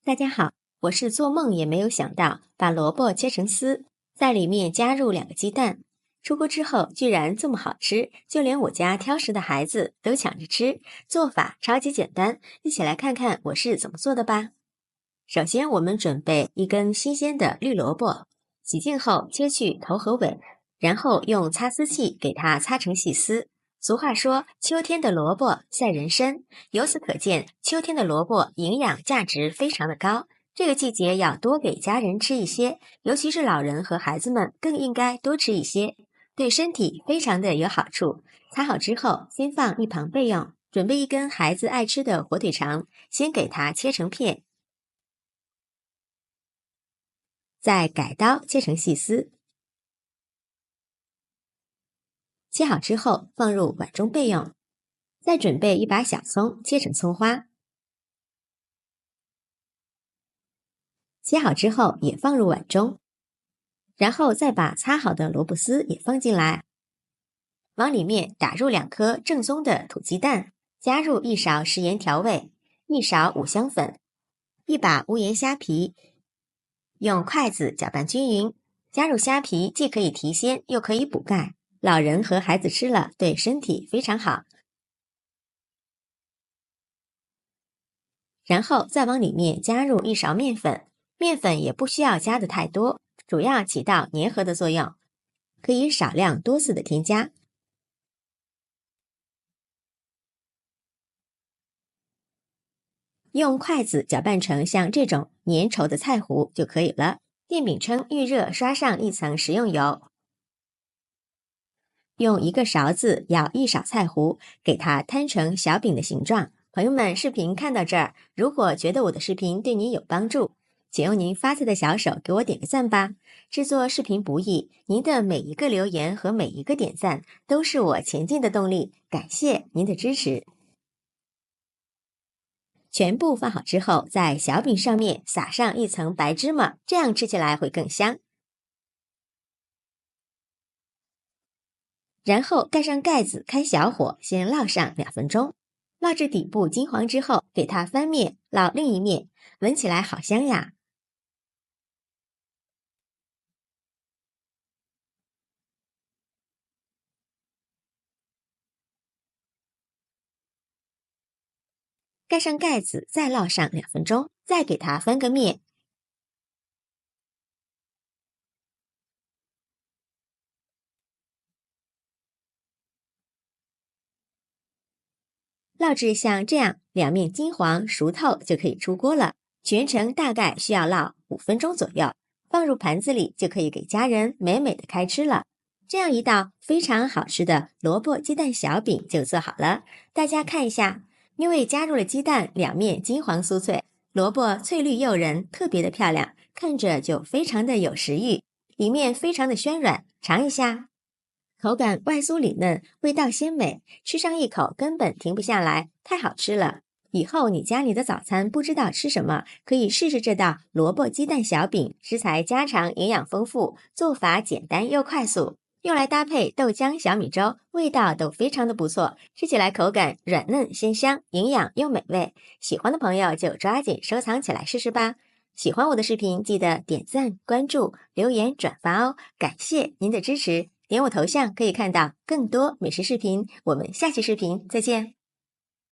大家好，我是做梦也没有想到把萝卜切成丝，在里面加入2个鸡蛋，出锅之后居然这么好吃，就连我家挑食的孩子都抢着吃。做法超级简单，一起来看看我是怎么做的吧。首先，我们准备1根新鲜的绿萝卜，洗净后切去头和尾，然后用擦丝器给它擦成细丝。俗话说，秋天的萝卜赛人参，由此可见，秋天的萝卜营养价值非常的高。这个季节要多给家人吃一些，尤其是老人和孩子们更应该多吃一些，对身体非常的有好处。擦好之后，先放一旁备用。准备1根孩子爱吃的火腿肠，先给它切成片，再改刀切成细丝。切好之后放入碗中备用。再准备1把小葱，切成葱花。切好之后也放入碗中，然后再把擦好的萝卜丝也放进来，往里面打入2颗正宗的土鸡蛋，加入1勺食盐调味，1勺五香粉，1把无盐虾皮，用筷子搅拌均匀。加入虾皮既可以提鲜又可以补钙，老人和孩子吃了对身体非常好。然后再往里面加入1勺面粉，面粉也不需要加的太多，主要起到粘合的作用，可以少量多次的添加。用筷子搅拌成像这种粘稠的菜糊就可以了。电饼铛预热，刷上1层食用油，用1个勺子舀1勺菜糊，给它摊成小饼的形状。朋友们，视频看到这儿，如果觉得我的视频对您有帮助，请用您发财的小手给我点个赞吧。制作视频不易，您的每一个留言和每一个点赞都是我前进的动力，感谢您的支持。全部放好之后，在小饼上面撒上1层白芝麻，这样吃起来会更香。然后盖上盖子，开小火，先烙上2分钟。烙至底部金黄之后，给它翻面，烙另一面，闻起来好香呀。盖上盖子，再烙上2分钟，再给它翻个面。烙至像这样2面金黄熟透就可以出锅了，全程大概需要烙5分钟左右，放入盘子里就可以给家人美美的开吃了。这样一道非常好吃的萝卜鸡蛋小饼就做好了，大家看一下，因为加入了鸡蛋，2面金黄酥脆，萝卜翠绿诱人，特别的漂亮，看着就非常的有食欲，里面非常的暄软，尝一下。口感外酥里嫩，味道鲜美，吃上1口根本停不下来，太好吃了。以后你家里的早餐不知道吃什么，可以试试这道萝卜鸡蛋小饼，食材家常，营养丰富，做法简单又快速，用来搭配豆浆小米粥，味道都非常的不错，吃起来口感软嫩鲜香，营养又美味。喜欢的朋友就抓紧收藏起来试试吧。喜欢我的视频，记得点赞、关注、留言、转发哦，感谢您的支持。点我头像可以看到更多美食视频，我们下期视频再见。